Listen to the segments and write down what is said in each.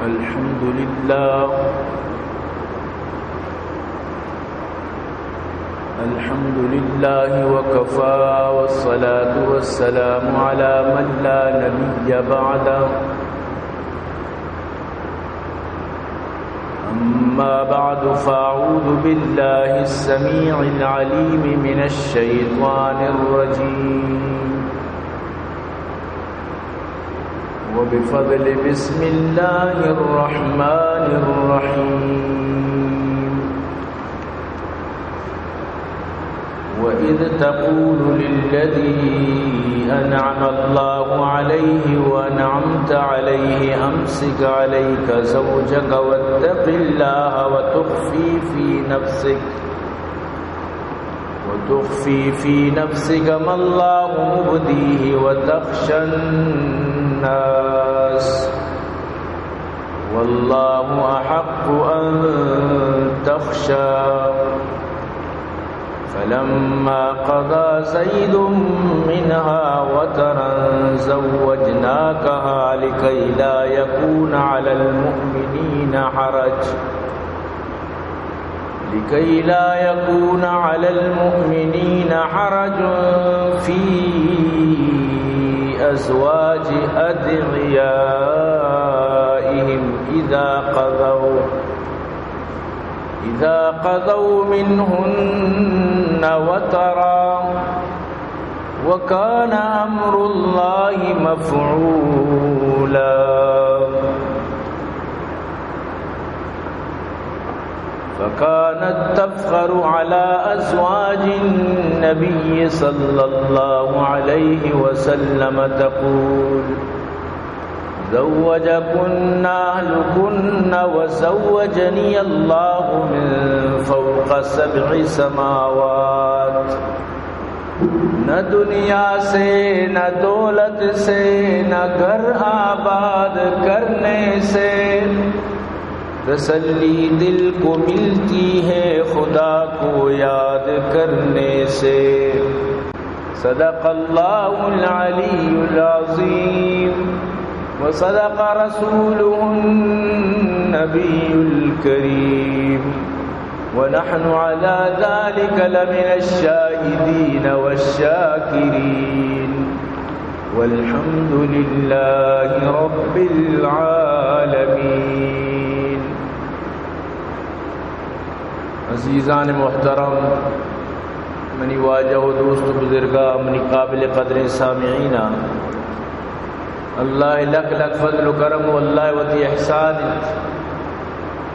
الحمد لله وكفى والصلاة والسلام على من لا نبي بعده أما بعد فأعوذ بالله السميع العليم من الشيطان الرجيم وبفضل بسم الله الرحمن الرحيم وإذ تقول للذي أنعم الله عليه وأنعمت عليه أمسك عليك زوجك واتق الله وتخفي في نفسك ما الله مبديه وتخشى الناس والله أحق أن تخشى فلما قضى زيد منها وترا زوجناكها لكي لا يكون على المؤمنين حرج في أزواج أدعيائهم إذا قضوا منهن وترا وكان أمر الله مفعولا فكانت تفخر على أزواج النبي صلى الله عليه وسلم تقول زوجكن أهلكن وزوجني الله من فوق 7 سماوات نہ دنیا سے نہ دولت سے نہ گھر آباد کرنے سے تسلی دل کو ملتی ہے خدا کو یاد کرنے سے صدق اللہ العلی العظیم وصدق رسوله النبي الكريم ونحن على ذلك لمن الشاهدين والشاكرين والحمد لله رب العالمين. عزیزان محترم، منی واجہ و دوست بزرگاں، منی قابل قدر سامعین، اللہ لک فضل و کرم و اللہ وتی احسان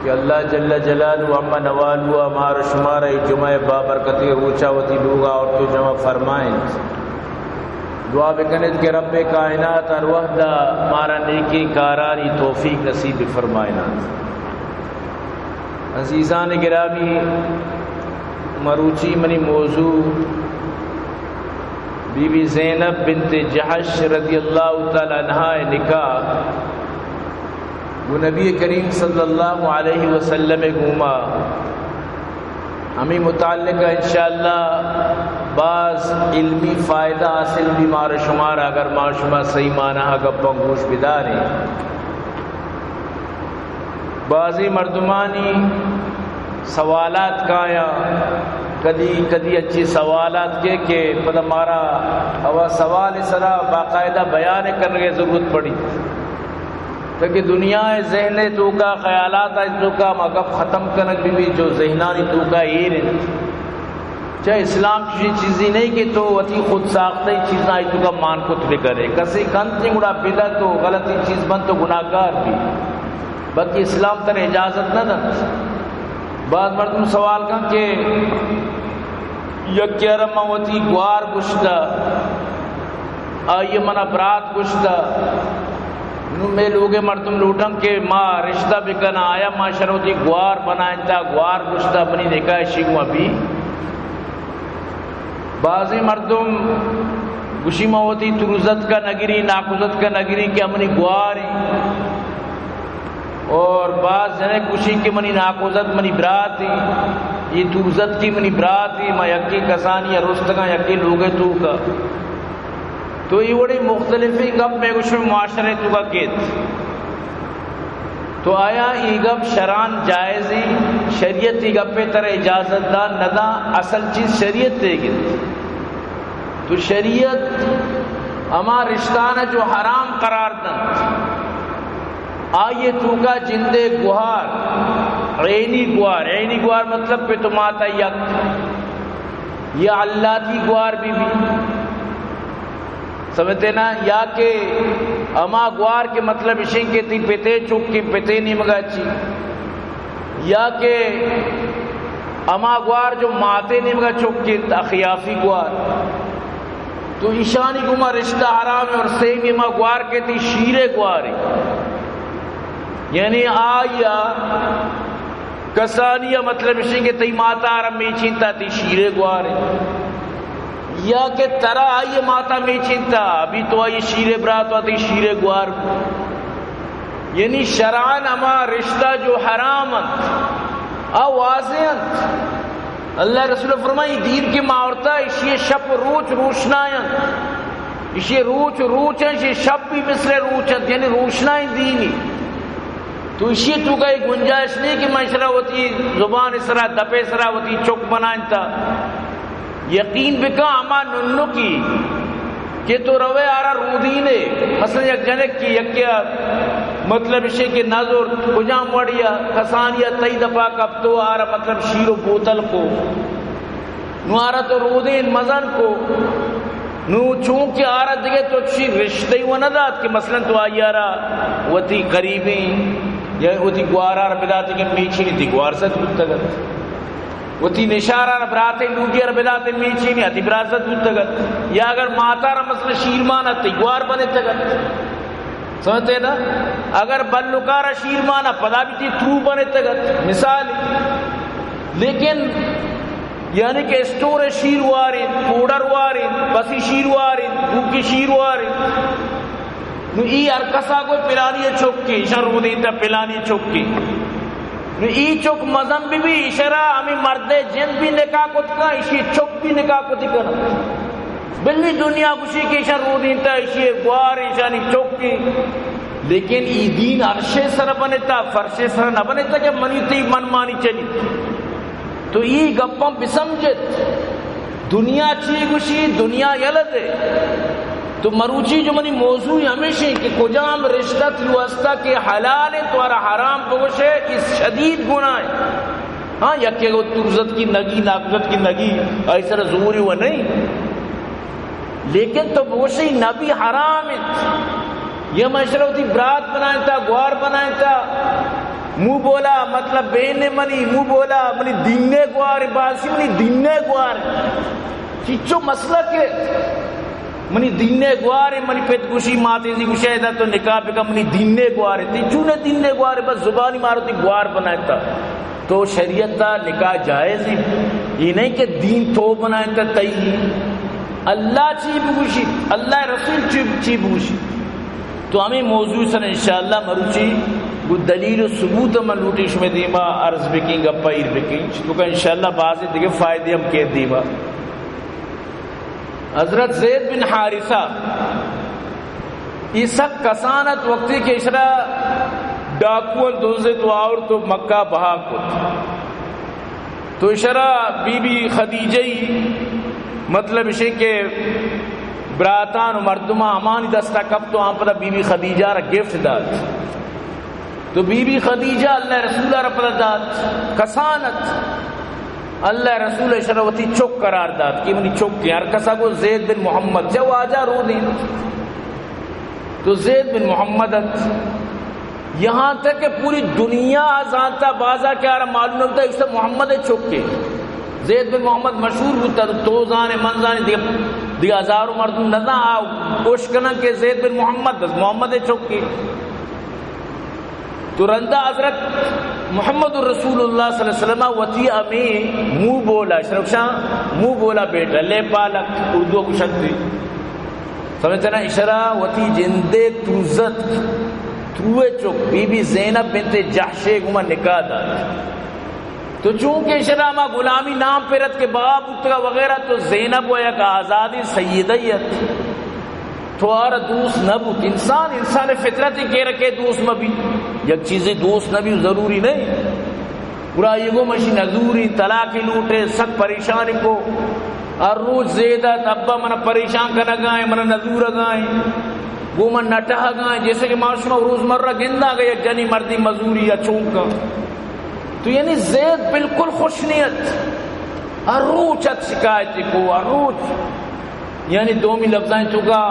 کہ اللہ جل جلالہ اما نوالو ہمارا شمارہ جمعہ بابرکتی روچا وتی لوگا اور تو جمع فرمائیں. دعا بکنت کہ رب کائنات اور وحدہ ہمارا نیکی کارانی توفیق نصیب فرمائنا. عزیزان گرامی، مروچی منی موضوع بی بی زینب بنت جحش رضی اللہ تعالی عنہا نکاح وہ نبی کریم صلی اللہ علیہ وسلم گوما ہمیں متعلق انشاءاللہ بعض علمی فائدہ حاصل بھی مار شمار اگر مار شما صحیح معنی گپا گوش بداریں. بعضی مردمانی سوالات کایا کدی اچھی سوالات کے پتہ مارا ہوا سوال سرا باقاعدہ بیان کرنے کی ضرورت پڑی تاکہ دنیا ذہن تو کا خیالات تو کا مغب ختم کرنے بھی جو ذہنانی تو کا یہ رہے چاہے اسلام کی چیزیں نہیں کہ تو اتی خود ساختہ ہی چیزیں تو کا مان خود بھی کرے کسی کنتی گڑا پیدا تو غلطی چیز بن تو گناہگار بھی باقی اسلام تر اجازت نہ دن. بعض مردم سوال کن کہ یکی ارم موتی گوار گشتا آئیے منا برات گشتا میں لوگے مردم لوٹن کہ ماں رشتہ بکنا آیا ماں شروعی گوار بنائیں تا گوار گشتا بنی دیکھا ہے شیخ ابھی. بعضی مردم گشی موتی تروزت کا نگری ناکوزت کا نگری کہ امنی گواری اور بعض جنے کشی کے منی ناکوزت منی برات ہی یہ توزت کی منی برات ہی میں یکی کسانی یا رستگاں یکی لوگے تو کا تو یہ بڑی مختلفی گپ میں کچھ معاشرے تو کا کیت تو آیا ای گپ شران جائزی شریعت ای گپ تر اجازت دا ندا اصل چیز شریعت دے گی تو شریعت اما رشتانہ جو حرام قرار دن آئیے تو کا جندے گوہار عینی گوار مطلب پہ تم آتا یک یا اللہ کی گوار بھی سمجھتے نا یا کہ اما گوار کے مطلب اشیں کے تی پتے چک کے پتے نہیں مگا چی یا کہ اما گوار جو ماتے نہیں مگا چک کے اخیافی گوار تو ایشانی گما رشتہ حرام ہے اور سیمی اما گوار کے تی شیرے گوار یعنی آیا کسانیہ مطلب اشیں کے تی ماتا آرم میں چینتا تی شیرے گوار یا کہ ترا آئیے ماتا میں چنتا ابھی تو آئیے شیر برات آتی شیر گوار کو یعنی شرعان اما رشتہ جو حرامت او واضحت اللہ رسول فرمائی دین کی معورتا اسی شب روچ روشنائن اسی روچ روچن اسی شب بھی مثل روچن یعنی روشنائن دینی تو اسی تو کا ایک گنجائش نہیں کہ معاشرہ ہوتی زبان اسرا دپے اسرا ہوتی چک بنائن تا یقین بکا اما ننو کی کہ تو روے آرہ رودینے مثلا یک جنک کی یکیا مطلب اسے کہ نظر کجام وڑیا کسانیا تی دفعہ کب تو آرہ مطلب شیر و بوتل کو نو آرہ تو رودین مزن کو نو چونکہ آرہ دیگے تو شیر رشتے و نداد کہ مثلا تو آئی آرہ وطی قریبیں یا وطی گوارہ ربداتی کہ میچی نہیں تھی گوار ست بودتگت وتی نشارہ براتے لوگی ربداتے میچی نہیں آتی برازت بودتگت یا اگر ماتا رہ مثلا شیرمان آتی گوار بنے تگت سمجھتے نا اگر بلکارہ شیرمانہ پدا بھی تھی تو بنے تگت مثال لیکن یعنی کہ اسٹور شیر وارین پوڈر وارین بسی شیر وارین بھوکی شیر وارین نو ای ارکسا کوئی پلانی چوکی شر رو دیتا پلانی چوکی نو ای چوک مزم بھی اشرا ہمیں مرد جن بھی نکاح کو تکا اسی چوک بھی نکاح کو تکا بلی دنیا کشی کی شر رو دیتا اسی گوار اشانی چوک کی لیکن ای دین عرشے سر بنتا فرشے سر نہ بنتا کہ منی تی من مانی چلی تو ای گپاں بسمجت دنیا چی گوشی دنیا یلد ہے تو مروچی جو منی موضوع ہمیشہ کہ کجام رشتہ تلوستا کہ حلال ہے تو حرام بگوشے اس شدید گناہ ہے ہاں یکی گو ترزت کی نگی ناکزت کی نگی ایسا ظہوری ہوا نہیں لیکن تو بگوشے نبی حرام ہے یہ معاشرہ ہوتی برات بنائیں تا گوار بنائیں تا منہ بولا مطلب بینے منی منہ بولا منی دینے گوار باسی منی دینے گوار چیچو مسئلہ کے منی دینے گوارے منی پیت گوشی ماتیزی گوشے دا تو نکاح پہ کا منی دینے گوارے تی چونے دینے گوارے بس زبانی مارو تی گوار بنائتا تو شریعت تا نکاح جائز ہی یہ نہیں کہ دین تو بنائتا تئی اللہ چی بگوشی اللہ رسول چی بگوشی تو ہمیں موضوع سن انشاءاللہ مروچی وہ دلیل و ثبوت من لوٹیش میں دیما عرض بکنگ اپا ایر بکنگ تو کہ انشاءاللہ بعضی دیکھے فائدے ہم کہہ دیما حضرت زید بن حارثہ یہ سب کسانت وقتی کے اشرا ڈاکوان دوزے تو آور تو مکہ بہا کت تو اشرا بی بی خدیجہی مطلب اسے کہ براتان و مردمہ امانی دستا کب تو آن پتا بی بی خدیجہ را گفٹ داد تو بی بی خدیجہ اللہ رسولہ را پتا داد کسانت اللہ رسول شروعتی چک قرار داد کہ منی چک کی ہر کسا کو زید بن محمد جو آجا رو دیں تو زید بن محمد یہاں تک کہ پوری دنیا آزانتا بازا کیا رہا معلوم ہوتا ہے اس سے محمد چک کے زید بن محمد مشہور ہوتا تو زانے منزانے دیگا ہزاروں مردم نظر آؤ کوشکنا کہ زید بن محمد چک کے تو رندہ حضرت محمد رسول اللہ صلی اللہ علیہ وسلم وطی امیں منہ بولا شرف شاہ منہ بولا بیٹا لے پالک اردو کو شکتی سمجھتے نا اشرا وطی جندے توزت تروے چک بی بی زینب بنت جحشے گمہ نکاح داد تو چونکہ اشرا ما غلامی نام پیرت کے باب اتگا وغیرہ تو زینب وہ یک آزادی سیدیت تو آر دوست نبود انسان فطرتی کے رکھے دوست مبی یک چیزیں دوست نبی ضروری نہیں برا یہ گو مشی نزوری طلاقی لوٹے سخت پریشانی کو اور روز زیدت ابا من پریشان کا نگائیں من نزور گائیں وہ من نٹہ گائیں جیسے کہ معاشمہ روز مرہ گندہ گئے ایک جنی مردی مزوری یا چونکا تو یعنی زید بالکل خوشنیت اور روز چت شکایتی کو اور روز یعنی دومی لفظائیں چکا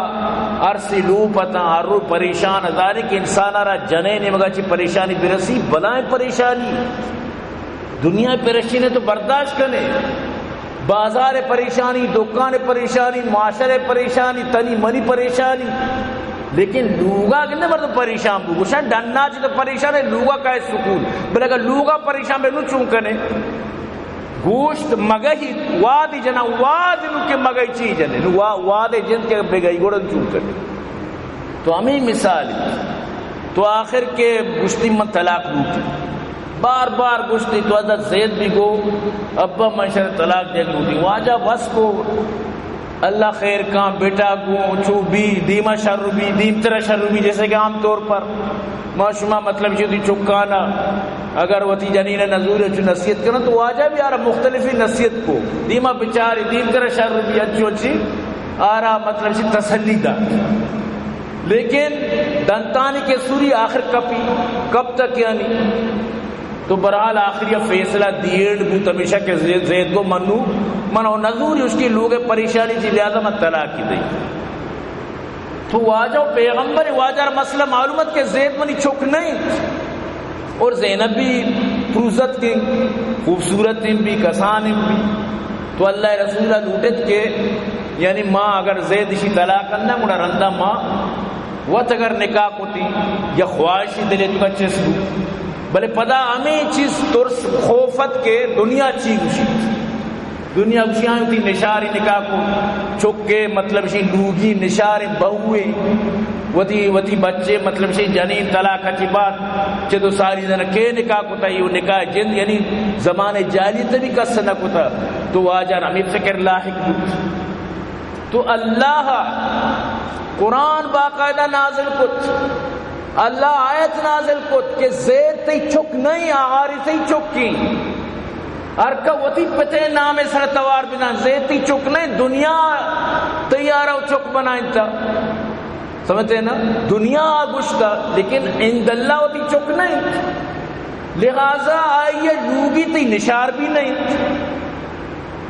عرصی لو پتا عرو پریشان اداری کہ انسان آرہ جنے نے مگا چی پریشانی برسی بلائیں پریشانی دنیا پریشانی تو برداشت کرنے بازار پریشانی دکان پریشانی معاشرے پریشانی تنی منی پریشانی لیکن لوگا کتنے مرد پریشان بو شاید ڈننا چی تو پریشان ہے لوگا کا سکون بل اگر لوگا پریشان بے نو چون کنے گوشت مگہی وادی جنا وادی نو کے مگہی چی جنے وادی جن کے بے گئی گوڑن چون کنے تو ہمیں مثالی تو آخر کے گشتی من طلاق لوٹی بار بار گشتی تو حضرت زید بھی گو ابا منشر طلاق دے لوٹی واجہ بس کو اللہ خیر کام بیٹا کو چو بھی دیما شر بھی دیم ترہ شر بھی جیسے کہ عام طور پر معاشمہ مطلب جو تھی چکانا اگر وہ تی جنین نزور جو نصیحت کرنا تو واجہ بھی آرہا مختلفی نصیحت کو دیما بچاری دیم ترہ شر بھی اچھو اچھی آرہا مطلب جو تسلی دا لیکن دنتانی کے سوری آخر کب تک یعنی تو برحال آخری فیصلہ دیڑ بو تمیشہ کے زید کو منو نظور اس کی لوگ پریشانی تھی لہذا میں طلاق کی دی تو واجہ پیغمبر واجہ مسئلہ معلومت کے زید منی چک نہیں اور زینب بھی پروزت کی خوبصورت بھی کسان بھی تو اللہ رسولہ لوٹت کے یعنی ماں اگر زید اسی طلاق کرنا مڑا رندہ ماں وقت اگر نکاح کو تھی یا خواہشی دلے تو اچھے سو بلے پدا ہمیں چیز ترس خوفت کے دنیا چی گوشی دنیا گوشی آئیں تھی نشاری نکاح کو چکے مطلب شی لوگی نشاری بہوئے وتی بچے مطلب شی جنین طلاق کی بات چھے تو ساری دن کے نکاح کو تا یہ نکاح جن یعنی زمان جالیت بھی کس نہ کو تا تو واجہ ہمیں فکر لاحق تو اللہ قرآن باقاعدہ نازل کت اللہ آیت نازل کت کہ زید تی چک نہیں آغاری تی چک کی ارکا وطی پتے نام سرطوار بنا زید تی چک نہیں دنیا تیارہ چک بنائیں تا سمجھتے ہیں نا دنیا گشتا لیکن اند اللہ وطی چک نہیں لہذا آئیے لوگی تی نشار بھی نہیں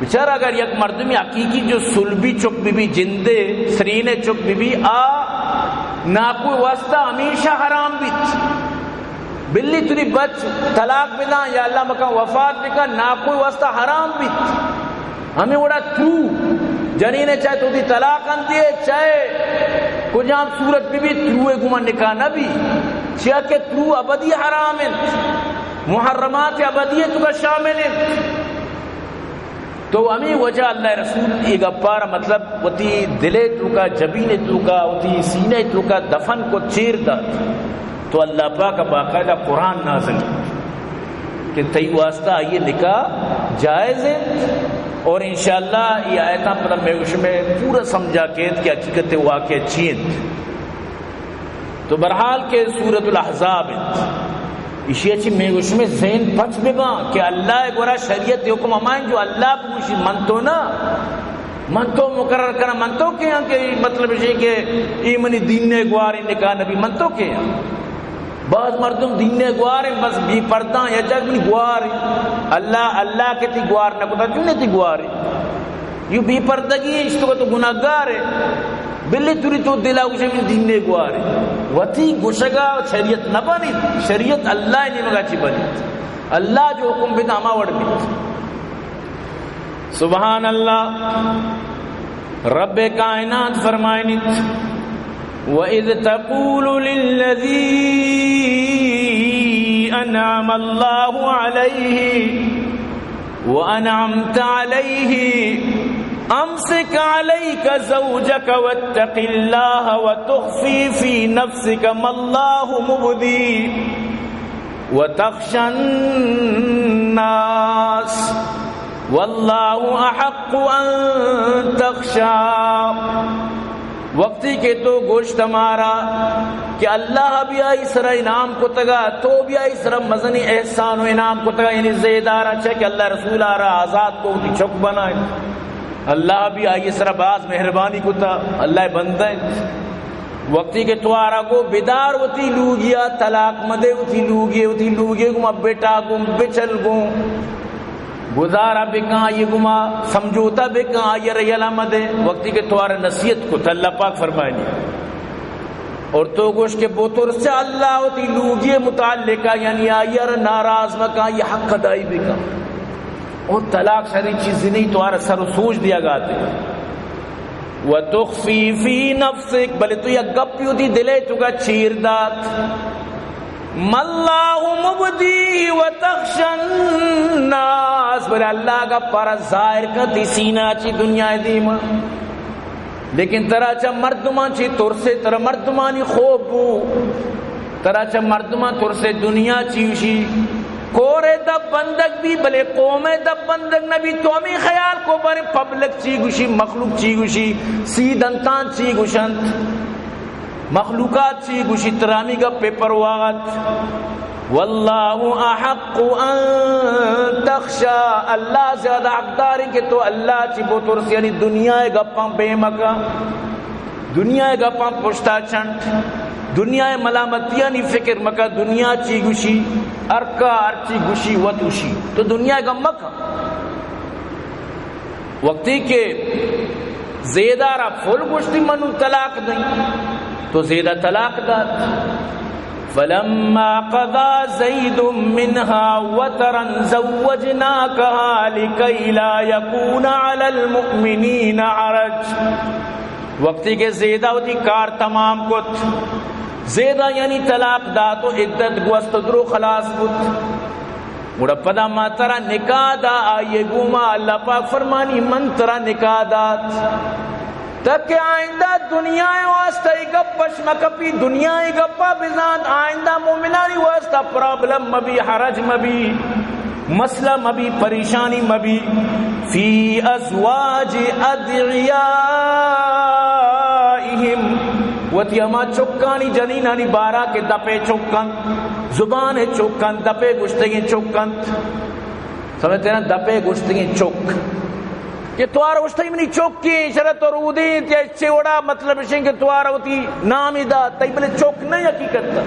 بچار اگر یک مردمی حقیقی جو سلبی چک بھی جندے سرینے چک بھی نا کوئی واسطہ ہمیشہ حرام بیت بلی تری بچ طلاق بنا یا اللہ مکہ وفات بکا نا کوئی واسطہ حرام بیت ہمیں وڑا تو جنینے چاہے تو دی طلاق اندیے چاہے کچھ ہم صورت بھی تروے گمہ نکاح نبی چاہے کہ ترو ابدی حرام ہے محرمات ابدیت کا شامل ہے تو ہمیں وجہ اللہ رسول ایک اپارا مطلب وتی دلے تو کا جبینے تو کا وتی سینے تو کا دفن کو چیر دا تو اللہ پاک باقاعدہ قرآن نازل کہ تی واسطہ یہ نکاح جائز ہے اور انشاءاللہ یہ آیتاں پر میں پورا سمجھا کہ حقیقت واقع چین تو برحال کے سورۃ الاحزاب اسی اچھی میں اس میں ذہن پچ بگا کہ اللہ گورا شریعت حکم ہمائیں جو اللہ پوچھی من تو نا من تو مقرر کرنا من تو کیا کہ مطلب یہ کہ ایمنی دین نے گواری نکاح نبی من تو کیا بعض مردم دین نے گوارے بس بھی پردہ یا جگ میں گوارے اللہ کے تی گوار نہ کتا کیوں نہیں تی گوارے یوں بھی پردگی اس تو گناہگار ہے بلی توری تو دلا اسے میں دین نے گوارے وتی گشگا شریعت نہ بنی شریعت اللہ نے مگا چی بنی اللہ جو حکم بنا ما وڑ بھی سبحان اللہ رب کائنات فرمائنی وَإِذْ تَقُولُ لِلَّذِي أَنْعَمَ اللَّهُ عَلَيْهِ وَأَنْعَمْتَ عَلَيْهِ امسك عليك زوجك واتق الله وتخفي في نفسك ما الله مبديه وتخشى الناس والله احق ان تخشى وقتی کے تو گوشت ہمارا کہ اللہ بھی آئی سر انعام کو تگا تو بھی آئی سر مزنی احسان و انعام کو تگا، یعنی زیدارہ چھے کہ اللہ رسول آ رہا آزاد کو ہوتی چک بنائے، اللہ بھی آئی سر باز مہربانی کو تا اللہ بندہ وقتی کے توارا کو بیدار ہوتی لوگیا طلاق مدے ہوتی لوگے گم اب بیٹا گم بچل گم گزارا بکاں یہ گما سمجھوتا بکاں یہ ریالہ مدے وقتی کے توارا نصیحت کو تا اللہ پاک فرمائے اور تو گوش کے بوتر سے اللہ ہوتی لوگی متعلقہ یعنی آئیر ناراض مکاں یہ حق ادائی بکاں اور طلاق ساری چیزیں نہیں توارا سر و سوچ دیا گاتے وَتُخْفِي فِي نَفْسِكَ بلے تو یہ گپی ہوتی دلے چکا چیر دات مَاللَّهُ مُبْدِي وَتَخْشَ النَّاسِ بلے اللہ کا پارا ظاہر کا تی سینہ چی دنیا دیما لیکن ترا چا مردمان چی ترسے ترا مردمانی خوب بو ترا چا مردمان ترسے دنیا چیوشی کورے دب بندگ بھی بلے قوم دب بندگ نبی تو ہمیں خیال کو بارے پبلک چی گوشی مخلوق چی گوشی سیدنتان چی گوشند مخلوقات چی گوشی ترامی کا پیپر واغت واللہ احق ان تخشا اللہ زیادہ حقداری کہ تو اللہ چی بوترس یعنی دنیا گپاں بے مکہ دنیا گپاں پشتا چھنٹ دنیا ملامتیاں نہیں فکر مکہ دنیا چی گوشی ارکا ارچی گوشی وطوشی تو دنیا کا مکہ وقتی کے زیدارہ فل گوشتی منو طلاق دیں تو زیدہ طلاق دات فلما قضا زید منها وطرا زوجناکها لکی لا یکون علی المؤمنین عرج وقتی کے زیدہ ہوتی کار تمام کت زیدہ یعنی طلاق دا تو عدت گوست درو خلاص کت گوڑا پدا ما ترا نکاح دا آئیے گوما اللہ پاک فرمانی من ترا نکاح دات تک آئندہ دنیا واسطہ گپش مکپی دنیا گپا بزاد آئندہ مومنانی واسطہ پرابلم مبی حرج مبی مسئلہ مبی پریشانی مبی فی ازواج ادعیائہم وتی اما چکانی جنینانی بارا کے دپے چکن زبان چکن دپے گشتگی چکن سمجھتے ہیں دپے گشتگی چک کہ توارا گشتگی منی چک کی شرط اور اودین تیا اچھے وڑا مطلب شنگ کہ توارا ہوتی نامی دا تیبلے چک نہیں حقیقت دا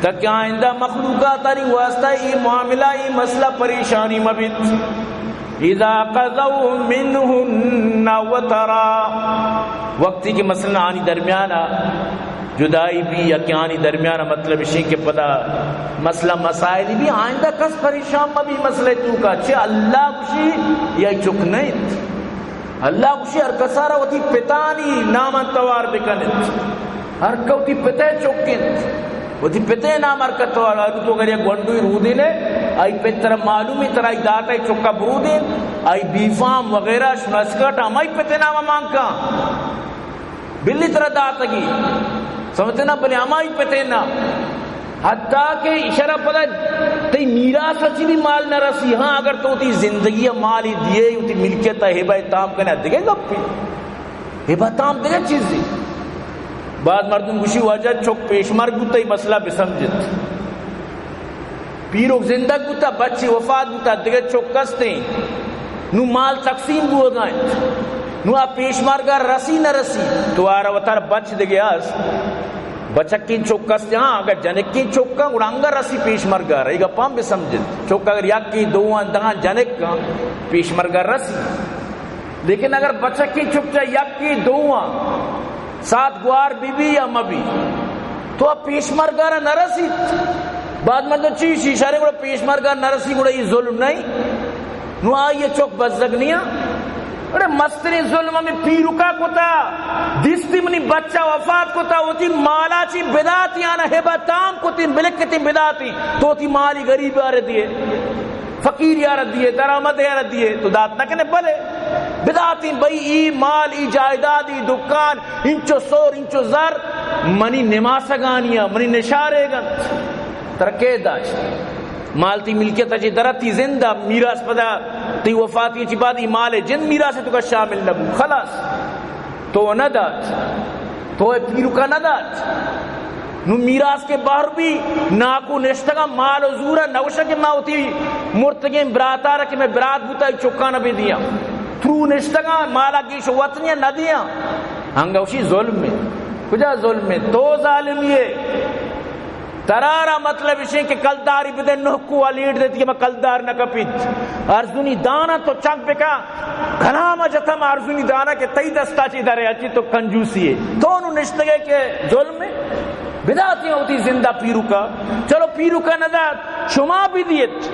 تک آئندہ مخلوقات آنی واسطہ ای معاملہ ای مسئلہ پریشانی مبت اذا قضوا منہن وطرا وقتی کے مثلا آنی درمیانا جدائی بھی یا کہ آنی درمیانا مطلب اسی کے پدا مسئلہ مسائل بھی آئندہ کس پریشان مبی مسئلہ تو کا چھے اللہ کشی یا چک نہیں اللہ کشی ہر کسارا ہوتی پتانی نامن توار بکنت ہر کوتی پتے چکت وہ تھی پتے نام حرکت تو تو اگر یہ گونڈوی رو دینے آئی پتر معلومی طرح داتا ہے چکا برو دین آئی بیفام وغیرہ شنسکٹ ہم آئی پتے نام مانکا بلی طرح داتا گی سمجھتے نا بلی ہم آئی پتے نام حتیٰ کہ اشارہ پتا تی میراث اچھی بھی مال نہ رسی ہاں اگر تو تی زندگی مالی دیئے تی ملکیت ہیبہ تام کہنا دیکھے گا پی ہیبہ تام دیکھے چیز دی بعد مردم گوشی واجہ چک پیشمار گوتا ہی مسئلہ بسمجھت پیروک زندہ گوتا بچی وفات گوتا دیکھے چک کستے نو مال تقسیم گو گائیں نو آپ پیشمار گا رسی نہ رسی تو آرہ وطار بچ دیکھے آس بچکی چک کستے ہاں اگر جنک کی چکا گڑانگا رسی پیشمار گا رہی گا پام بسمجھت چکا اگر یک کی دوان دہاں جنک کا پیشمار گا رسی لیکن اگر بچکی چکا یک کی دوان ساتھ گوار بی بی یا مبی تو اب پیشمرگارہ نرسی بعد مردو چیشی اشارے گوڑا پیشمرگار نرسی گوڑا یہ ظلم نہیں نو آئیے چوک بزدگنیا ارے مستری ظلم میں پیروکا کتا دستی منی بچہ وفات کتا ہوتی مالا چی بداتی آنا ہیبا تام کتی بلکتی بداتی تو تی مالی غریب آرہ دیئے فقیر یار دیئے درآمد یار دیئے تو دات نہ کنے بلے بداتی بھئی ای مال ای جائیداد ای دکان انچو سور انچو زر منی نماسگانیا منی نشارے گا ترکے داشت مال تی ملکیت اچھی درتی زندہ میراث پدا تی وفاتی اچھی بعد ای مال جن میراث تو کا شامل نبو خلاص تو نہ دات تو پیرو کا ندات نو میراث کے باہر بھی ناکو نشتگا مال و زورا نوشا کے ماں ہوتی مرتگیں براتارا کہ میں برات بوتا چکا نہ بھی دیا ترو نشتگا مالا گیش وطنیا نہ دیا ہنگا اسی ظلم میں کجا ظلم میں تو ظالم یہ ترارا مطلب اسے کہ کلداری بدے نحکو والیٹ دیتی کہ میں کلدار نہ کپیت ارزونی دانا تو چک بکا کلام جتم ارزونی دانا کہ تی دستا چی دارے اچھی تو کنجوسی ہے تو انہوں نشتگے کہ ظلم میں بداتی ہوتی زندہ پیرو کا چلو پیرو کا ندات شما بھی دیت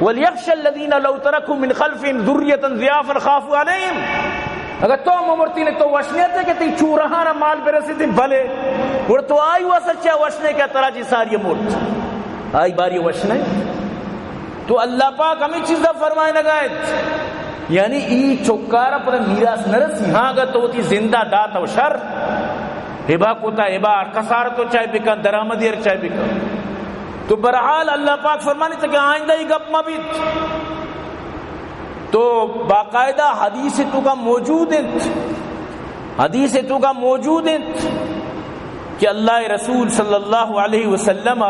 وَلْيَخْشَ الَّذِينَ لَوْ تَرَكُوا مِنْ خَلْفِهِمْ ذُرِّيَّةً ضِعَافًا خَافُوا عَلَيْهِمْ اگر تو ممرتی نے تو وشنے تھے کہ تی چورہانا مال برسی تھی بھلے اور تو آئی ہوا سچا وشنے کا طرح جی ساری مورت آئی باری وشنے تو اللہ پاک ہمیں چیزہ فرمائے لگائے یعنی ای چکارا پر میراث نرسی ہاں اگر تو ہوتی زندہ داتا و شر ہبا کوتا ہبا کسار تو چاہے بکا درامدیر چاہے بکا تو برحال اللہ پاک فرمانے تھے کہ آئندہ ہی گپ مبیت تو باقاعدہ حدیث تو کا موجود ہے حدیث تو کا موجود ہے کہ اللہ رسول صلی اللہ علیہ وسلم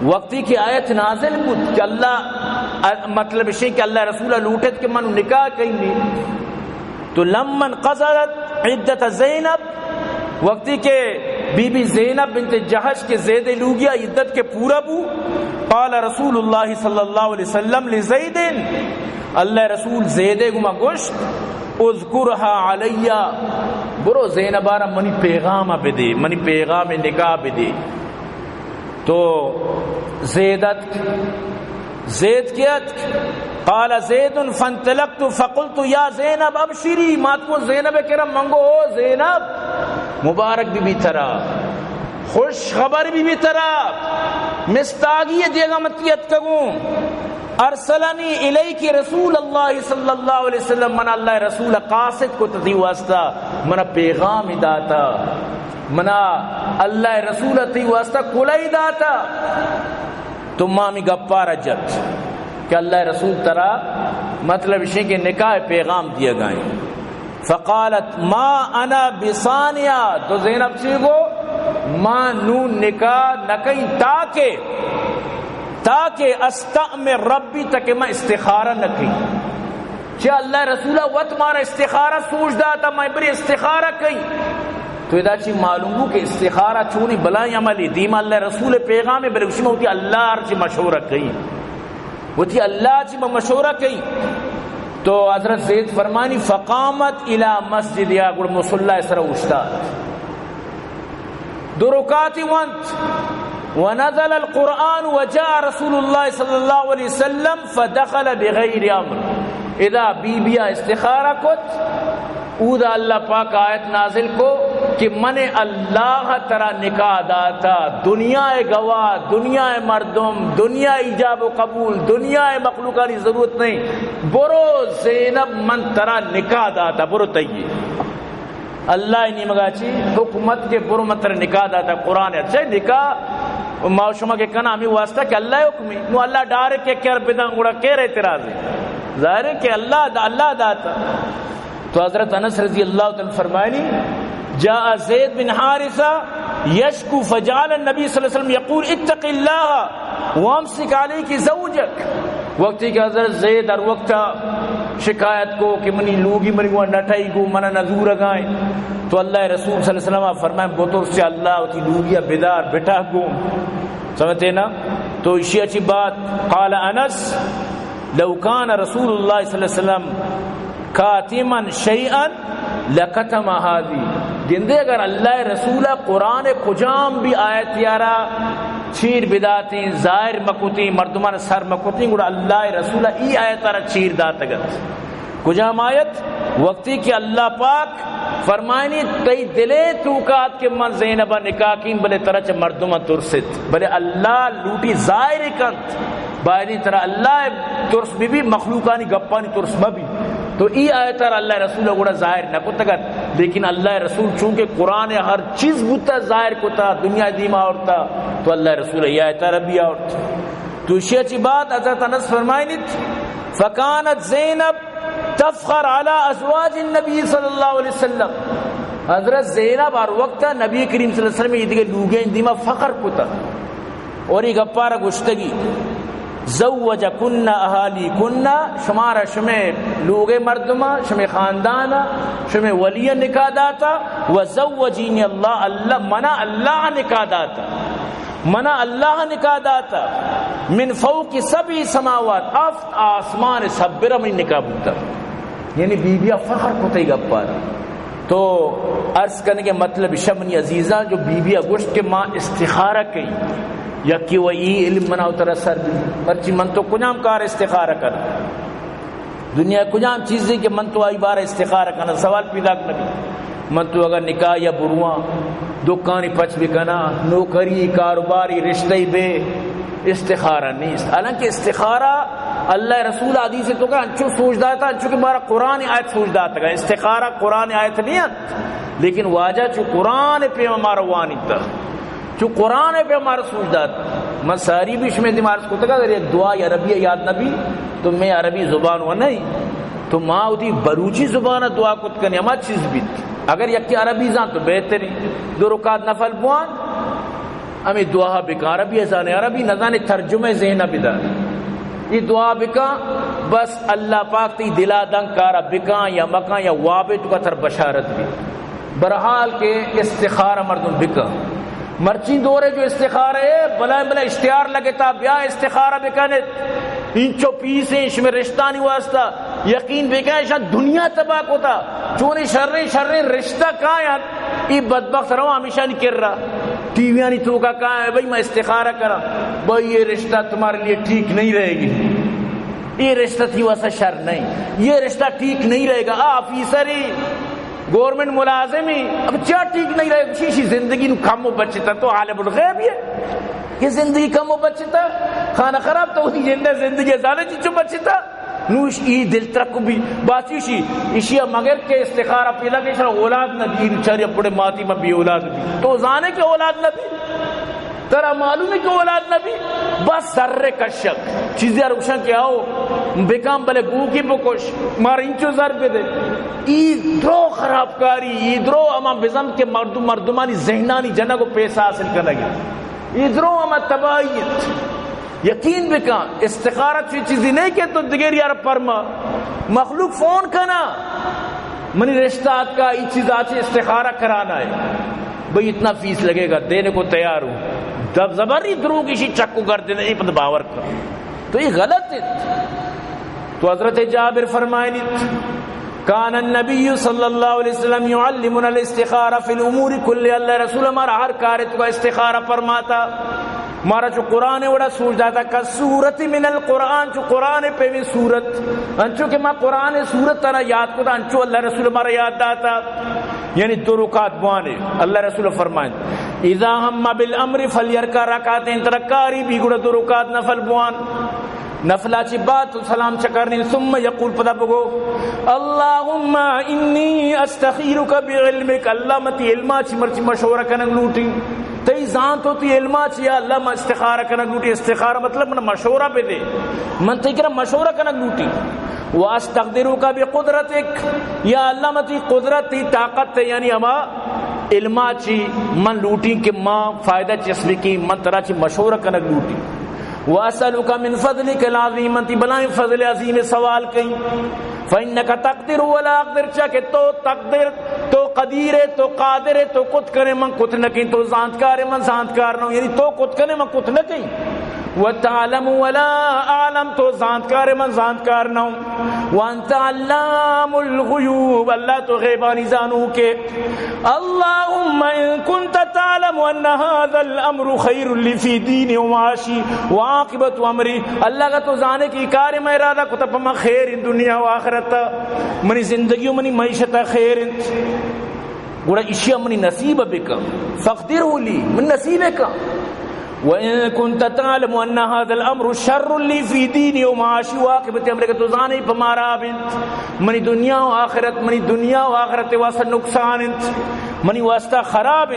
وقتی کی آیت نازل بود کہ اللہ مطلب شے کہ اللہ رسول لوٹت کہ من نکاح کہیں نہیں تو لمن قصرت عدت زینب وقتی کے بی بی زینب بنت جہش کے زید لوگیا عدت کے پورا بو قال رسول اللہ صلی اللہ علیہ وسلم لزید اللہ رسول زید گما گوشت اذکرها علیہ برو زینبارا منی پیغام بدے منی پیغام نکاح بدے تو زید کیت قال زید فانطلقت فقلت یا زینب ابشری مات کو زینب کرم منگو ہو زینب مبارک بھی ترا خوش خبر بھی ترا مستاگی دیگا متیت کگوں ارسلنی الیکی رسول اللہ صلی اللہ علیہ وسلم من اللہ رسول قاصد کو تتی واسطہ منا پیغام داتا منا اللہ رسول تی واسطہ کلائی داتا تو مامی گپارا جت کہ اللہ رسول ترا مطلب اسے کہ نکاح پیغام دیا گئے فقالت ما انا بسانیہ تو زینب سی کو ما نون نکاح نکئی تاکہ استعمر ربی تک میں استخارہ نکی چاہ اللہ رسولہ وقت مارا استخارہ سوچ داتا میں بری استخارہ کئی تو ادا چی معلوم ہو کہ استخارہ چونی بلائی عملی دیما اللہ رسول پیغام ہے بلے اسی میں ہوتی اللہ چی مشورہ کئی ہوتی اللہ چی مشورہ کئی تو حضرت زید فرمانی فقامت الى مسجد یا گوڑ مصلح سر اشتاد دو رکاتی وانت ونزل القرآن وجاء رسول اللہ صلی اللہ علیہ وسلم فدخل بغیر امر اذا بی بیا استخارہ کت اودا اللہ پاک آیت نازل کو کہ من اللہ ترا نکاح داتا دنیا گواہ دنیا مردم دنیا ایجاب و قبول دنیا مخلوقانی ضرورت نہیں برو زینب من ترا نکاح داتا برو تیئے اللہ نہیں مگا چی حکومت کے برو من ترا نکاح داتا قرآن ہے اچھا نکاح معاشمہ کے کنا ہمیں واسطہ کہ اللہ حکمی نو اللہ ڈارے کے کیا بدن گوڑا کہہ رہے اعتراض ہے ظاہر ہے کہ اللہ داتا تو حضرت انس رضی اللہ تعالی فرمائنی جاء زید بن حارثہ یشکو فجعل النبی صلی اللہ علیہ وسلم یقول اتق اللہ وامسک علیک زوجک وقتی کہ حضرت زید ہر وقت شکایت کو کہ منی لوگی منی وہ نٹائی گو منہ نظور گائیں تو اللہ رسول صلی اللہ علیہ وسلم فرمائے بطور سے اللہ ہوتی لوگیا بیدار بٹا گو سمجھتے نا تو اسی اچھی بات قال انس لو کان رسول اللہ صلی اللہ علیہ وسلم کاتما شیئا لکتم هذه گندے اگر اللہ رسولہ قرآن کجام بھی آیت یارا چیر بداتیں ظاہر مکوتیں مردمان سر مکوتیں گوڑا اللہ رسولہ ای آیت آرہ چیر داتگت کجام آیت وقتی کہ اللہ پاک فرمائنی تی دلے توکات کے من زینبہ نکاکین بلے ترچ مردمان ترست بلے اللہ لوٹی ظاہر کنت باہرین طرح اللہ ترس بھی مخلوقانی گپانی ترس بھی تو ای آیت اللہ رسول گوڑا ظاہر نہ کو تگت لیکن اللہ رسول چونکہ قرآن ہر چیز بوتا ظاہر کو تا دنیا دیما ہوتا تو اللہ رسول ای آیت ربی ہوتا تو اسی اچھی بات حضرت انس فرمائنیت فکانت زینب تفخر علی ازواج النبی صلی اللہ علیہ وسلم حضرت زینب ہر وقت نبی کریم صلی اللہ علیہ وسلم یہ دیگه لوگیں دیما فخر کتا اور یہ گپارا گشتگی زوجکن اہالی کن شمارا شمع لوگ مردما شمع خاندانا شمع ولی نکاح داتا وزوجین اللہ منا اللہ نکاح داتا منا اللہ نکاح داتا من فوق سبع سماوات افت آسمان سبرا من نکاح بوتا یعنی بی بیا فخر کتا گا پارا تو عرض کرنے کے مطلب شمنی عزیزہ جو بی بیا گشت کے ماں استخارہ کئی یا کہ وہ یہ علم مناو ترہ سر بھی مرچی من تو کجام کار استخارہ کر دنیا کجام چیزیں کہ من تو آئی بار استخارہ کرنا سوال پیدا کرنا من تو اگر نکاح یا بروان دکانی پچ بکنا نوکری کاروباری رشتہ بے استخارہ نہیں. حالانکہ استخارہ اللہ رسول حدیث تو کہ انچو سوچ داتا انچو کہ ہمارا قرآن آیت سوچ داتا کہ استخارہ قرآن آیت نہیں ہے لیکن واجہ چو قرآن پہ ہمارا وانی تا چو قرآن پہ ہمارا سوچ داتا. میں ساری بھی شمی دماغ کو تکا اگر ایک دعا یا عربی یاد نبی تو میں عربی زبان ہوا نہیں تو ماں ہوتی بروچی زبان دعا کت کنی ہما چیز بھی اگر یکی عربی زان تو بہتری 2 رکعت نفل بوان ہمیں دعا بکا عربی ازانے عربی نظانے ترجمہ ذہنہ بدا یہ دعا بکا بس اللہ پاک تی دلا دنگ کارا بکا یا مکا یا وابط کا تر بشارت بھی برحال کے استخارہ مردم بکا مرچی دورے جو استخارہ ہے بلا اشتہار لگے تا بیا استخارہ بکانے انچو پیسیں اس میں رشتہ نہیں واسطہ یقین بکا شاید دنیا تباہ کو تا چونی شر رشتہ کہاں یہ بدبخت رہا ہمیشہ نہیں کر رہا ٹی وی آنی تو کا کہاں ہے بھائی میں استخارہ کرا بھائی یہ رشتہ تمہارے لیے ٹھیک نہیں رہے گی یہ رشتہ تھی واسا شر نہیں یہ رشتہ ٹھیک نہیں رہے گا آفیسری گورنمنٹ ملازمی اب کیا ٹھیک نہیں رہے گا شیشی زندگی نو کم و بچتا تو عالم الغیب ہے کہ زندگی کم و بچتا کھانا خراب تو ہوتی زندگی زیادہ چیزوں بچتا نوش ای دل ترک بھی باتیشی اشیا مگر کے استخارہ پیدا کہ شرح اولاد نبی چاری بڑے ماتی میں بھی اولاد نبی تو زانے کے اولاد نبی ترہ معلوم ہے کہ اولاد نبی بس ذرے کشک چیزیں روشن کیا ہو بکام بلے گو کی بکش مار انچو ذر پہ دے ای درو خراب کاری ای درو اما بزم کے مردمانی ذہنانی جنہ کو پیسہ حاصل کرنے گا ای درو اما تباہیت یقین بکا استخارت فی چیزی نہیں کہ تو دگر یار پرما مخلوق فون کنا منی رشتات کا ای چیز آچے استخارہ کرانا ہے بھئی اتنا فیس لگے گا دینے کو تیار ہوں جب زبری درو کسی چکو کر دینے یہ پتہ باور کر تو یہ غلط ہے. تو حضرت جابر فرمائیں کان النبی صلی اللہ علیہ وسلم یعلمنا الاستخارہ فی الامور کل اللہ رسول ہمارا ہر کارت کا استخارہ فرماتا ہمارا جو قرآن ہے وڑا سوچ جاتا کہ سورت من القرآن جو قرآن پہ بھی سورت انچو کہ میں قرآن سورت تنا یاد کو تا انچو اللہ رسول ہمارا یاد داتا یعنی 2 رکعت بوانے اللہ رسول فرمائیں اذا ہم بالامر فلیرکا رکعتیں ترکاری بھی گڑا 2 رکعت نفل بوان نفلا چی بات سلام چکرنی ثم یقول پدا بگو اللہم انی استخیرک بعلمک اللہ متی علمہ چی مرچی مشورہ کنگ لوٹی تی زان تو تی علمہ چی اللہ میں استخارہ کنگ لوٹی استخارہ مطلب من مشورہ پہ دے من تی کرا مشورہ کنگ لوٹی واستقدرک بقدرتک یا اللہ متی قدرت تی طاقت تے یعنی اما علمہ چی من لوٹی کہ ماں فائدہ چسبی کی من ترا چی مشورہ کنگ لوٹی واسألک من فضلک العظیم انتی بلائیں فضل عظیم سوال کہیں فإنک تقدر ولا اقدر چاکہ تو تقدر تو قدیر تو قادر تو کت کرے من کت نکیں تو زانتکار من زانتکار نہ یعنی تو کت کرے من کت نکیں وتعلم ولا اعلم تو زانتکار من زانتکار نہ وانت علام الغیوب اللہ تو غیبانی زانو کے اللہم ان کنت تعلم ان هذا الامر خیر لی فی دین و معاشی وعاقبت امری اللہ کا تو زانے کی کار میں ارادہ کتب میں خیر ان دنیا و آخرت منی زندگی و منی معیشت خیر گوڑا اشیاء منی نصیب بکا فقدر لی من نصیب کا وَإِن كُنْتَ تَعْلَمُ أَنَّ هَذَا الْأَمْرُ شَرٌّ لِّي فِي دِينِي وَمَعَاشِي وَعَاقِبَتِ أَمْرِي کہ تو زانے پمارا بنت منی دنیا و آخرت واسطہ نقصان منی واسطہ خراب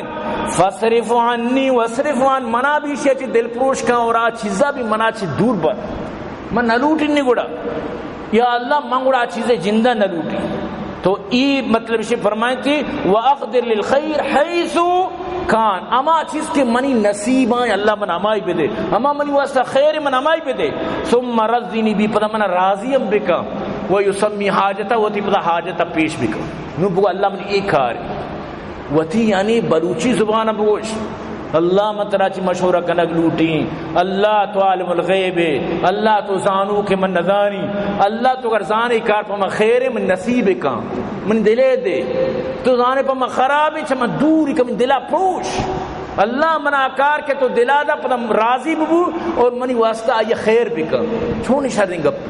فَصْرِفُ عَنِّي وَصْرِفُ عَنْ منا بھی شیچی دل پروش کا اور آ چیزا بھی منا چی دور پر من نلوٹی نہیں گوڑا یا اللہ من گوڑا چیزیں جندہ نلوٹی تو ای مطلب سے فرمائیں کہ وَأَقْدِرْ لِلْخَيْرِ حَيْثُ کان، اما چیز کے منی نصیب آئیں اللہ من ہمائی پہ دے، اما منی واسطہ خیر من ہمائی پہ دے. ثم رضینی بھی پتہ من راضیم بکا ویسمی حاجتا وتی پتہ حاجتا پیش بکا. نو بگو اللہ من ایک کاری وتی یعنی بلوچی زبان بگوش اللہ مترا چی مشورہ کنگ لوٹیں، اللہ تو عالم الغیب ہے، اللہ تو زانو کے من نزانی، اللہ تو اگر زانے کار پا من خیر من نصیب کام من دلے دے، تو زانے پا من خرابی چا من دوری کا من دلا پوش، اللہ منا کار کے تو دلا دا پا راضی ببو اور منی واسطہ آئی خیر بکا. چونی شردیں گپ،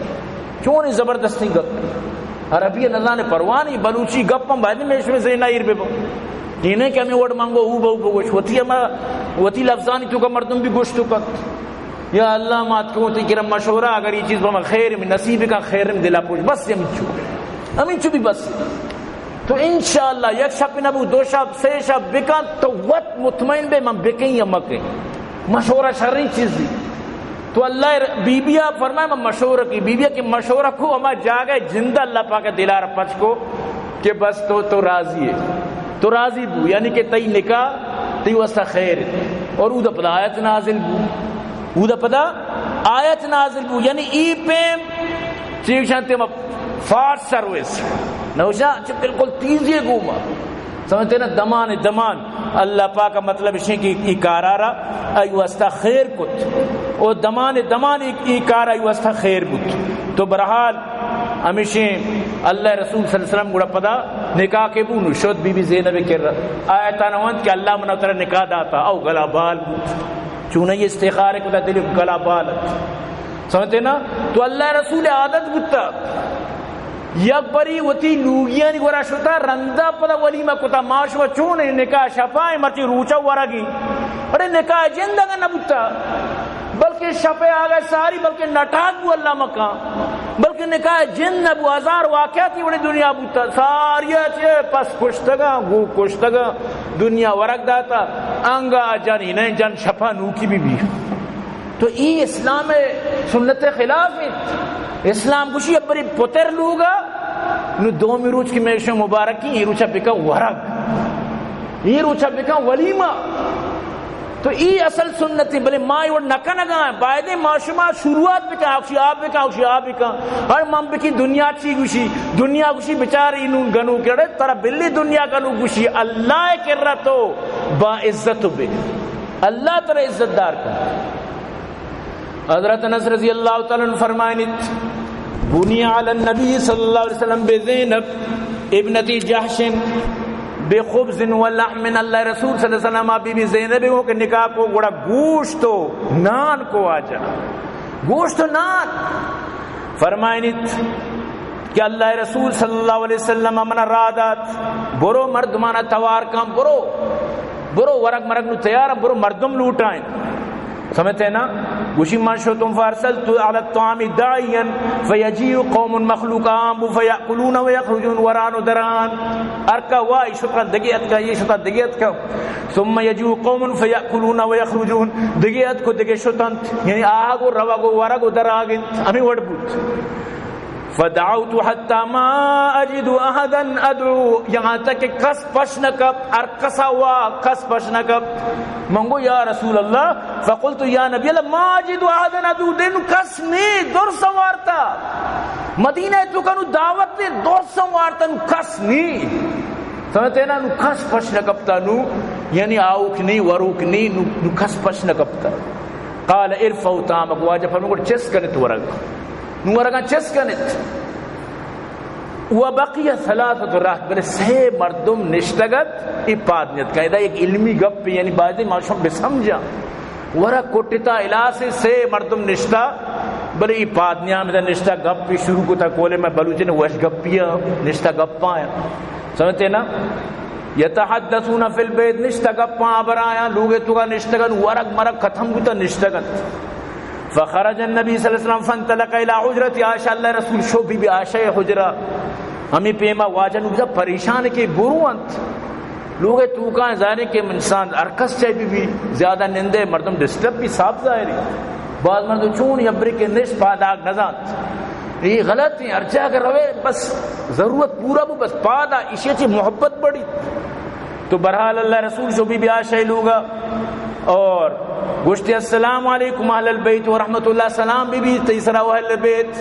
چونی زبردستی گپ، عربی اللہ نے پروانی بلوچی گپ ہم باید میں اس میں زینہ ایر بے با دینے کہ ہمیں وڑ مانگو او باو بگوش وطی لفظانی تو کا مردم بھی گوشتو کت یا اللہ مات کو تی کرم مشورہ اگر یہ چیز بہم خیر میں نصیب کا خیر میں دلا پوش بس ہمیں چو بھی بس. تو انشاءاللہ یک شب نبو دو شب سے شب بکن تو وقت مطمئن بے من بکیں یا مکیں مشورہ شرعی چیز دی. تو اللہ بیبیہ فرمائے من مشورہ کی بیبیہ کی مشورہ کو ہما جاگئے جندہ اللہ پاک دلار پچ کو کہ بس تو راضی ہے تو راضی بو یعنی کہ تی نکاح تی واسطہ خیر اور او دا پدا آیت نازل بو او دا پدا آیت نازل بو یعنی ای پیم چیک شانتے ما فاسٹ سروس نوشا چی بالکل تیزی گوما سمجھتے نا دمان اللہ پاک کا مطلب ہے کہ ای کارارا ای واسطہ خیر کت اور دمان ای کارا ای واسطہ خیر کت. تو برحال ہمیشہ اللہ رسول صلی اللہ علیہ وسلم گوڑا پدا نکاح کے بونو شد بی بی زینب کر رہا آیتا نوانت کہ اللہ منہ ترہ نکاح داتا او گلا بال چونہ یہ استخارے کتا دلی گلا بال سمجھتے نا. تو اللہ رسول عادت بتا یک بری وتی لوگیانی گورا شتا رندہ پدا ولیمہ کتا معاشوہ چونے نکاح شفائیں مرچی روچا ورگی ارے نکاح جندگا نبتا بلکہ شفے آگئے ساری بلکہ نٹاک بو اللہ مکان بلکہ نکاح جن نبو ہزار واقعاتی بڑی دنیا بوتا ساریا چھے پس کشتگا گو کشتگا دنیا ورگ داتا انگا جانی نہیں جن شفا نوکی بھی. تو ای اسلام سنت خلاف ہے. اسلام کشی اب بری پتر لوگا نو دومی روچ کی میشن مبارکی یہ روچا بکا ورگ یہ روچا بکا ولیمہ. تو ای اصل سنتی بلے مائی وڑ نکا نگا ہے بائدے معاشمہ شروعات بکا اکشی آپ بکا اور من بکی دنیا چی گوشی دنیا گوشی بچاری انہوں گنو کرے ترہ بلی دنیا گنو گوشی اللہ کر رہا تو با عزت بے اللہ ترہ عزت دار کا. حضرت انس رضی اللہ تعالیٰ عنہ فرمائنیت بنی علی النبی صلی اللہ علیہ وسلم بے زینب ابنتی جحشن بے خبز و لحم. اللہ رسول صلی اللہ علیہ وسلم بی بی زینب ہو کہ نکاح کو گوڑا گوشت و نان کو آجا گوشت و نان فرمائنیت کہ اللہ رسول صلی اللہ علیہ وسلم امنا رادات برو مردمانا توار کام برو ورق مرق نو تیارا برو مردم لوٹائیں سمجھتے ہیں نا. گوشی منشوتم فارسلت على الطعام داعيا فيجيء قوم مخلوقان فيأكلون ويخرجون وران دران ارکا وائی شطرہ دگیت کا یہ شطرہ دگیت کا ثم يجيء قوم فيأكلون ويخرجون دگیت کو دگی شطنت یعنی آگو رواگو ورگو دراغن ہمیں وڑ بود. فدعوت حتى ما اجد احدا ادعو یہاں تک کہ کس پشنکب ارکسا وا کس پشنکب منگو یا رسول اللہ فقلت یا نبی اللہ ما اجد احدا ادعو دین کس نہیں دور سوارتا مدینہ تو کنو دعوت نے دور سوارتا نو کس نہیں سمجھتے نا نو کس پشنکبتا نو یعنی آوک نہیں وروک نہیں نو کس پشنکبتا. قال ارفعوا طعامك واجب فرمو چس کنت ورگ نورگا چس کنت وبقی ثلاثت راہ بلے سہ مردم نشتگت اپادنیت کا ایک علمی گپ یعنی بعضی معاشم بسمجھا ورہ کٹتا الاسے سہ مردم نشتا بلے اپادنیاں میں نشتا گپ شروع کو تا کولے میں بلوچے نے وش گپیا نشتا گپاں سمجھتے نا یتحدثون فی البیت نشتا گپاں برایا لوگے تو کا نشتگن ورگ مرگ ختم کو تا نشتگن. فخرج النبی صلی اللہ علیہ وسلم فانطلق الى حجرت عائشہ اللہ رسول شو بی بی عائشہ حجرہ ہمیں پیما واجہ نوزہ پریشان کے برو انت لوگ تو کہاں ظاہر کہ انسان ارکس چاہی بھی زیادہ نندے مردم ڈسٹرب بھی صاف ظاہری بعض مردم چون یبری کے نش پاداک نزانت یہ غلط ہے، ارچہ اگر روے بس ضرورت پورا وہ بس پادا اسی اچھی محبت بڑی. تو بہرحال اللہ رسول جو بی بی عائشہ لوگا اور گوشت السلام علیکم اہل البیت و رحمت اللہ سلام بی بی تیسرا اہل بیت.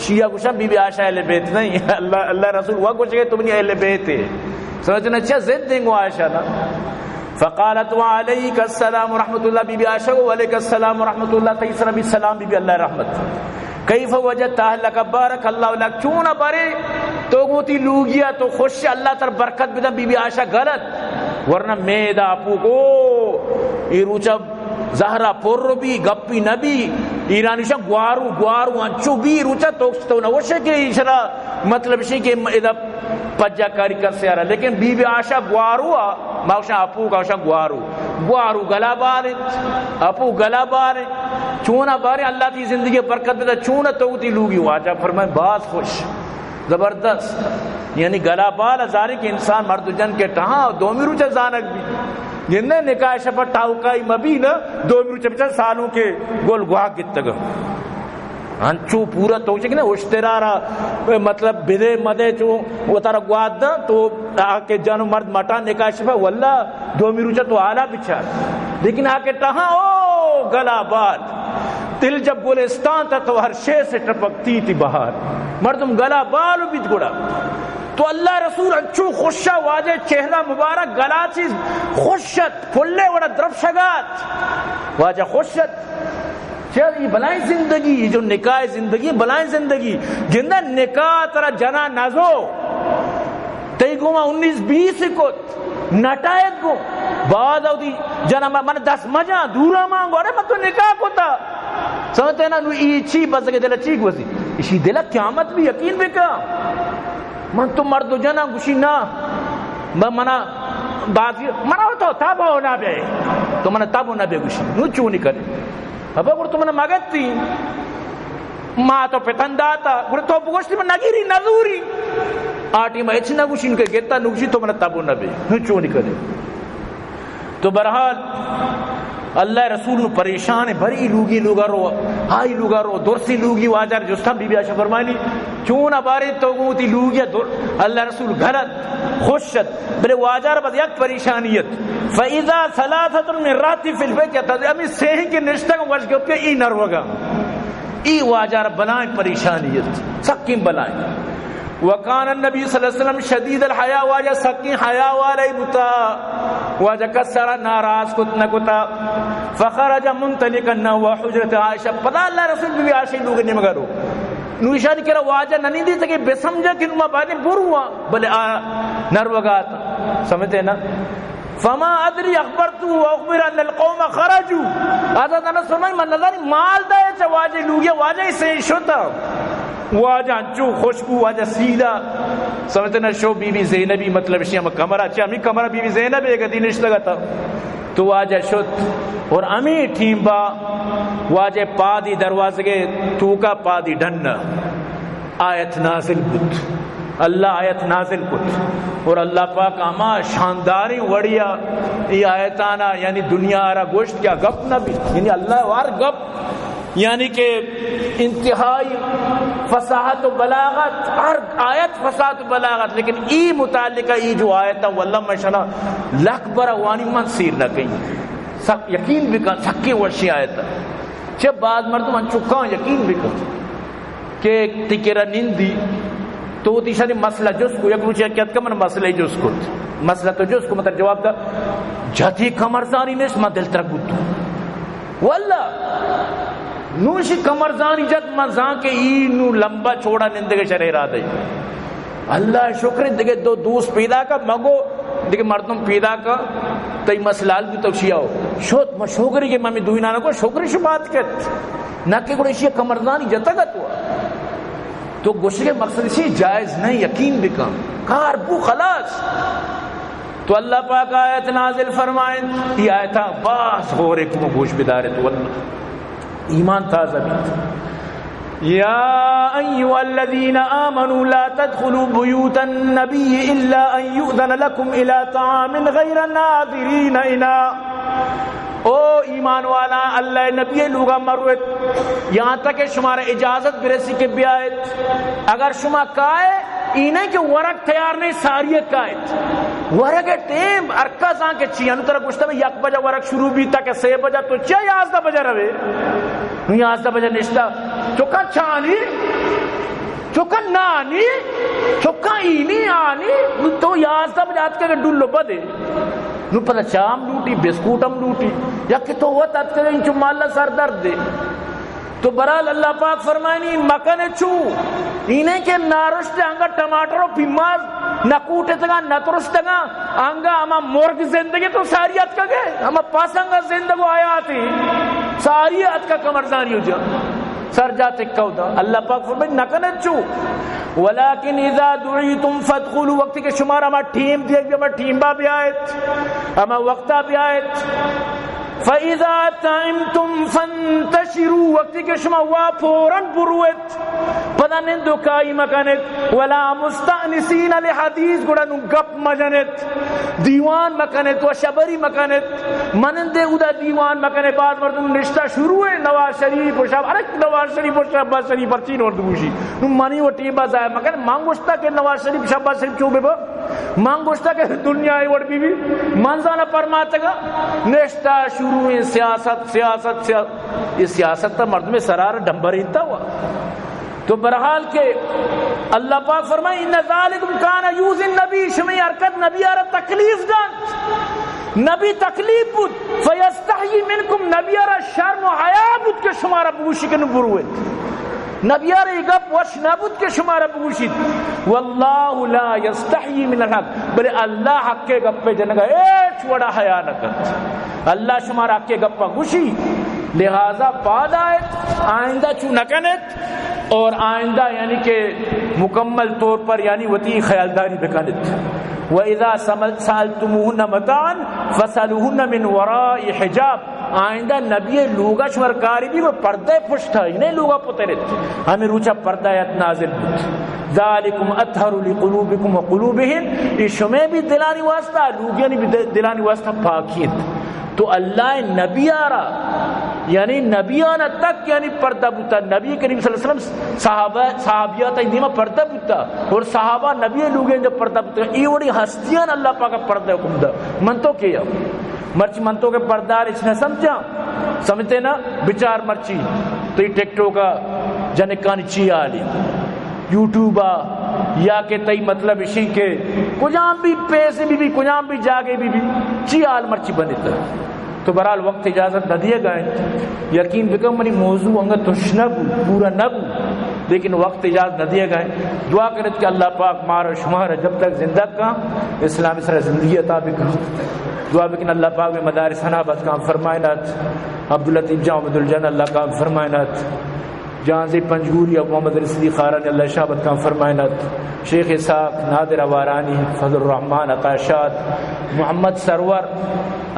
شیعہ گوشا بی بی عائشہ اہل بیت نہیں، اللہ رسول وہ گوشے کہ تم نہیں اہل بیت ہے. سمجھنا اچھا ضد دیں گو عائشہ نا. فقالت وعلیک السلام ورحمۃ اللہ بی بی عائشہ وعلیک السلام ورحمۃ اللہ تیسرا بھی سلام بی بی اللہ رحمت. کیف وجدت اہلک بارک اللہ لک، چوں نہ برے تو گوتی لوگیا تو خوش اللہ تر برکت بدا بی بی عائشہ غلط ورنہ میدا اپو کو ای روچا زہرا پور بھی گپی نبی ایرانی شاہ گوارو انچو بھی روچا تو نہ وشے کہ اشرا مطلب شی کہ ادا پجا کاری کر سے آ رہا. لیکن بی بی عائشہ گوارو ماوشا اپو کا وشا گوارو گلا بارے اپو گلا بارے چونا بارے اللہ تی زندگی برکت بدا چونا تو تی لوگی واجہ فرمائے بات خوش زبردست یعنی گلا بال ازاری کے انسان مرد جن کے ٹہاں دومی روچہ زانک بھی جنہیں نکاح شفت ٹاوکائی مبینہ دومی روچہ بچہ سالوں کے گول گواہ گتگا ہنچو پورا تو چکنے اشترارا مطلب بدے مدے چو وہ تارا گواد دا تو آکے جانو مرد مٹا نکاح شفت واللہ دومی روچہ تو آلہ بچار لیکن آکے ٹہاں او گلا بال دل جب گلستان تھا تو ہر شے سے ٹپکتی تھی بہار مردم گلا بالو بیت گڑا. تو اللہ رسول اچھو خوشہ واجہ چہرہ مبارک گلا چیز خوشت پھلے وڑا درفشگات واجہ خوشت. چل یہ بلائیں زندگی جو نکاح زندگی بلائیں زندگی جندہ نکاح ترہ جنا نازو تی گو ما 19-20 کت نٹائت گو بعد او دی جنا من 10 مجا دورا مانگو ارے من تو نکاح کو تا سمجھتے نا نو ای چی بس کے دلہ چیک وزی اسی دلہ قیامت بھی یقین بکا من تو مرد جنا گوشی نا منا بازی منا ہوتا تاب ہونا بے تو منا تاب ہونا بے گوشی نو چونی کرے ابا گر تو منا مگت تھی ماں تو پتن داتا گر تو بگوشتی من نگیری نظوری آٹی میں اچھی نگوشی ان کے گیتا نگوشی تو منا تاب ہونا بے نو چونی کرے. تو برحال اللہ رسول نو پریشان ہے بھری لوگی لوگا رو ہائی لوگا رو درسی لوگی واجر جستا بی بی عائشہ فرمانی چون بارے تو گوتی لوگی اللہ رسول گھرت خوشت بلے واجر بس یک پریشانیت فَإِذَا ثَلَاثَةٌ مِّن رَاتِ فِي الْبَيْتِ یتَدْ امی سیہی کے نشتہ کو وش گوپیا ای نروگا ای واجر بلائیں پریشانیت سکیم بلائیں. وکان النبی صلی اللہ علیہ وسلم شدید الحیاء واجہ سکی حیاء والی بتا واجہ کسرا ناراض کت نکتا فخرج منطلقا نحو حجرت عائشہ پتا اللہ رسول بی عائشہ لوگ نے مگرو نوشان کرا واجہ ننی دی تکے بے سمجھا کہ نما بعدیں بروا بلے نروگاتا سمجھتے نا فما ادری اخبرتو واخبر ان القوم خرجوا آزاد انس فرمائی من نظر مال دائے چا واجہ لوگیا واجہ سے شتا واجہ انچو خوشبو واجہ سیدھا سمجھتے نا شو بی بی زینبی مطلب شیعہ کمرہ چاہ ہمیں کمرہ بی بی زینب ایک دینش لگا تھا تو واجہ شد اور امی ٹھیم با واجہ پادی دروازے کے توکا پادی ڈھن آیت نازل کت اللہ آیت نازل کت اور اللہ پاک اما شانداری وڑیا یہ آیتانا یعنی دنیا آرہ گوشت کیا گپ نہ بھی یعنی اللہ وار گپ یعنی کہ انتہائی فصاحت و بلاغت ہر آیت فصاحت و بلاغت لیکن ای متعلقہ ای جو آیت ہے واللہ مشاءاللہ لکبر وانی منصیر نہ کہیں یقین بکن سکی ورشی آیت ہے جب بعض مردم انچکاں یقین بکن کہ تکرہ نندی تو تیسری مسئلہ جس کو یک روچے کیا کہ من مسئلہ جس کو مسئلہ تو جس کو مطلب جواب دا جاتی کمرزانی نیس میں دل ترک بودتو واللہ نوشی کمرزانی جت مزان کے اینو لمبا چھوڑا نندگے شرح را دے اللہ شکر دیکھے دو دوست پیدا کا مگو دیکھے مردم پیدا کا تی مسئلال بھی تو شیعہ ہو شوت ما شکری کے مامی دوئی نانا کو شکری شو بات کت نہ کہ گوڑے شیعہ کمرزانی جتا گا تو گوشت کے مقصد اسی جائز نہیں یقین بکن کار بو خلاص تو اللہ پاک آیت نازل فرمائیں یہ آیتاں باس ہو رہے کمو گوش بدارے تو اللہ ایمان تازہ بیت یا ایوہ الذین آمنوا لا تدخلوا بیوت النبی الا ان یؤذن لکم الى طعام غیر ناظرین انا او ایمان والا اللہ نبی لوگا مروت یہاں تک کہ شمار اجازت برسی کے بیایت اگر شما کائے اینہیں کہ ورق تیار نہیں ساریت کائت ورق ٹیم ارکز آن کے چیئے انہوں طرح گوشتا میں 1 بجہ ورق شروع بھی تا کہ 6 بجہ تو چاہیے 11 بجہ روے 11 بجہ نشتا چکا چھانی چکا نانی چکا اینی آنی تو 11 بجہ آت کے ڈولو بدے نو پتہ چام لوٹی بسکوٹم لوٹی یا کہ تو وہ تات کریں چو مالا سر درد دے تو برال اللہ پاک فرمائنی مکن چو انہیں کہ نارشت انگا ٹماٹروں پیماز نکوٹے تگا نترشت تگا انگا اما مرگ زندگی تو ساریت کا گئے اما پاسنگا زندگو آیاتی ساریت کا کمرزانی ہو جا سر جاتے کہو اللہ پاک فرمائنی نکن چو ولیکن اذا دعیتم فادخلوا وقتی کہ شمار اما ٹیم دیا گیا اما ٹیم با بیایت اما وقتا بیایت فَإِذَا تَعِمْتُمْ فَانْتَشِرُوا وقتی کہ شما واپوراً بروت پدا نندو کائی مکنت وَلَا مُسْتَأْنِسِينَ لِحَدِيث گوڑا نو گپ مجنت دیوان مکنت و شبری مکنت منندے اودا دیوان مکنت بعد مردم رشتہ شروع ہے نواز شریف و شب ارک نواز شریف و شباز شریف پر چین ورد گوشی نو منی و ٹیبا زائے مکن مانگوشتا کہ نواز شریف شباز شریف چوبے با مانگوشتا کہ دنیا ہے وڑ بی بی منزانہ پرماتا گا نشتہ شروع ہے سیاست یہ سیاست تا مرد میں سرار ڈمبر ہیتا ہوا تو برحال کے اللہ پاک فرمائے ان ذالکم کان یوز النبی شمی حرکت نبی آرہ تکلیف دان نبی تکلیف بود فیستحیی منکم نبی آرہ شرم و حیا بود کہ شمارا بوشی کے نبروت نبی آرہ گپ وش نبود کہ شمارا بوشید واللہ لا یستحیی من الحق بلے اللہ حق کے گپ پہ جنگا ایچ وڑا حیا نکت اللہ شمارا حق کے گپ پہ گوشی لہذا پاد آیت آئندہ چو نکنت اور آئندہ یعنی کہ مکمل طور پر یعنی وطی خیالداری بکنت وَإِذَا سَأَلْتُمُوهُنَّ مَتَاعًا فَاسْأَلُوهُنَّ مِنْ وَرَاءِ حِجَابٍ آئندہ نبی لوگا شورکاری بھی وہ پردے پشت ہے انہیں لوگا پترت ہمیں روچا پردہ ایت نازل بود ذالکم اطہر لقلوبکم وقلوبہم یہ شمیں بھی دلانی واسطہ لوگیانی بھی دلانی واسطہ پاکیت تو اللہ نبی آرہ یعنی نبیانہ تک یعنی پردہ بوتا نبی کریم صلی اللہ علیہ وسلم صحابیات دیمہ پردہ بوتا اور صحابہ نبی لوگیں جو پردہ بوتا یہ وڑی ہستیاں اللہ پاک پردہ حکم دا منتو کیا مرچی منتو کے پردار اس نے سمجھا سمجھتے نا بچار مرچی تو یہ ٹک ٹوک کا جنکانی چی آلی یوٹیوبا یا کہ تئی مطلب اسی کے کجام بھی پیسے بھی کجام بھی جاگے بھی چی آل مرچی بنیتا تو برحال وقت اجازت نہ دیے گئے یقین بکم منی موضوع انگا تش نبو پورا نبو لیکن وقت اجازت نہ دیے گئے دعا کرت کہ اللہ پاک مارا شمارا جب تک زندہ کا اسلامی سر زندگی عطا بکا دعا بکن اللہ پاک میں مدارس حنابت کام فرمائنات عبداللطیف جان عبد الجن اللہ کام فرمائنات جہاں سے پنجگوری اب محمد رسلی خارانی اللہ شابت کام فرمائنات شیخ اسحاق نادر وارانی فضل الرحمن عطاشاد محمد سرور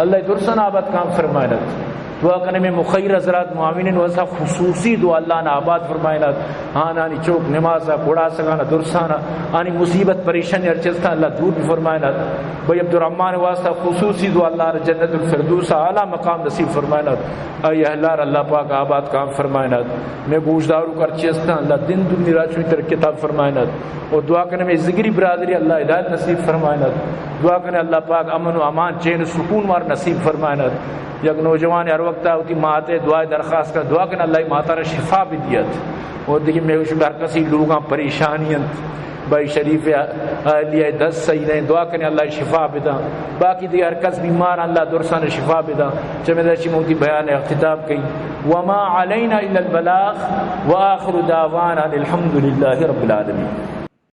اللہ درسن آباد کام فرمائنات دعا کرنے میں مخیر حضرات معاونین وزا خصوصی دعا اللہ نے آباد فرمائنات آنی چوک نمازہ پڑا سکانا درسانا آنی مصیبت پریشانی ارچستان اللہ دور بھی فرمائنات بھئی عبدالرحمن واسطہ خصوصی دعا اللہ نے جنت الفردوس اعلیٰ مقام نصیب فرمائنات اے اہلار اللہ پاک آباد کام فرمائنات میں گوشدارو کا ارچستان اللہ دن دنی راچوی تر کتاب فرمائنات اور دعا کرنے میں زگری برادری اللہ ہدایت نصیب فرمائنات دعا کرنے اللہ پاک امن و امان چین سکون مار نصیب فرمائنات یک نوجوان ہر وقت ہوتی ماتے دعائے درخواست کر دعا کرنے اللہ ماتا نے شفا بھی دیت اور دیکھیں میں ہر کسی لوگاں پریشانیاں بھائی شریف اہلیہ 10 صحیح نہیں دعا کرنے اللہ شفا بدا باقی دیگر ہر کس بیمار اللہ درسان شفا بدا چمیدہ چی موتی بیان اختتاب کی وما علینا الا البلاغ وآخر دعوانا الحمدللہ رب العالمین.